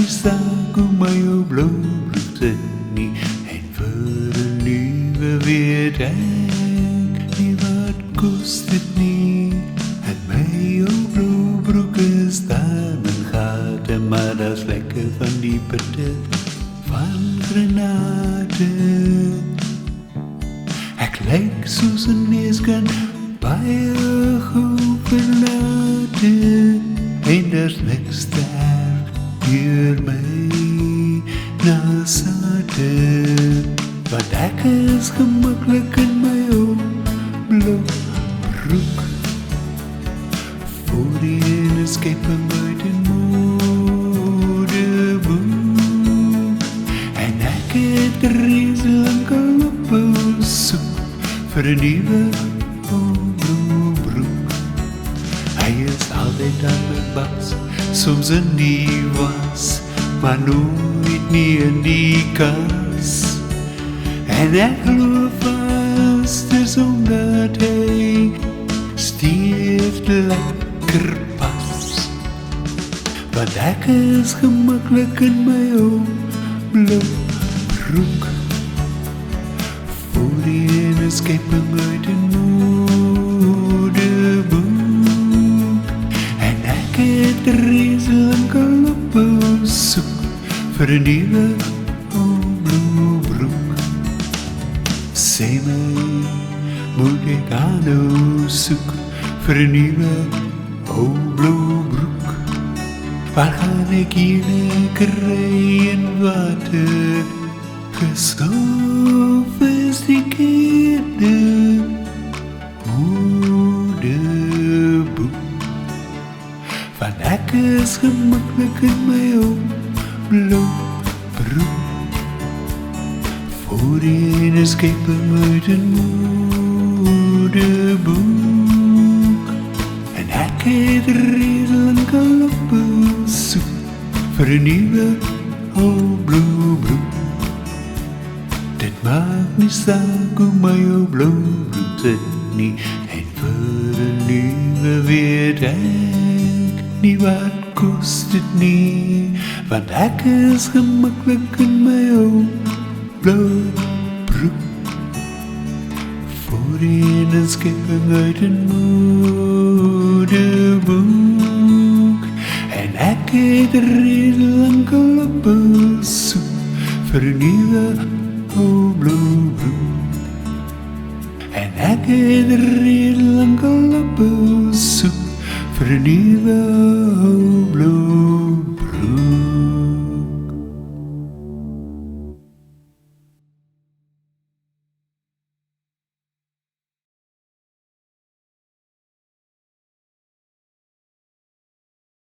zagen mij op blote niet. En voor een nieuwe weer denk, niet wat kost het niet. Het mij op bloedbroeken staan en gaat, en maar dat is lekker van die patat van Grenade. Ik lijk zoals een neeskan bij een goed verlaten. En daar is niks daar hier mee naar zaten. Want ik is gemakkelijk in mijn blauw broek. Voor die ene schepen uit een modeboek. En ik heb er reeds lang al op zoek voor een nieuwe broek. Hij is altijd aan mijn bas, soms een die was, maar nooit niet in die kas. En ik geloof vast is omdat hij stieft lekker pas. Want ik is gemakkelijk in mijn blauw broek. Voor die ene schepen uit een modeboek. En ik heb er reeds lang al op zoek voor een nieuwe blauw broek. Zeg mij, moet ik aan zoek voor een nieuwe blauw broek? Waar ga ik hier krijgen wat ik gesofisticeerde modeboek? Van ik is gemakkelijk in mijn blauw broek. Voor die ene schepen uit een modeboek. En ik heb er reeds lang al op zoek voor een nieuwe blauw broek. Dit maakt niet zaak hoe mij op blauw broek zit niet. En voor een nieuwe weer denk, niet wat kost het niet. Want ik is gemakkelijk in mijn blauw broek. Voor die ene schepen uit een modeboek. En ik heb er reeds lang al op zoek voor een nieuwe blauw broek. En ik heb er reeds lang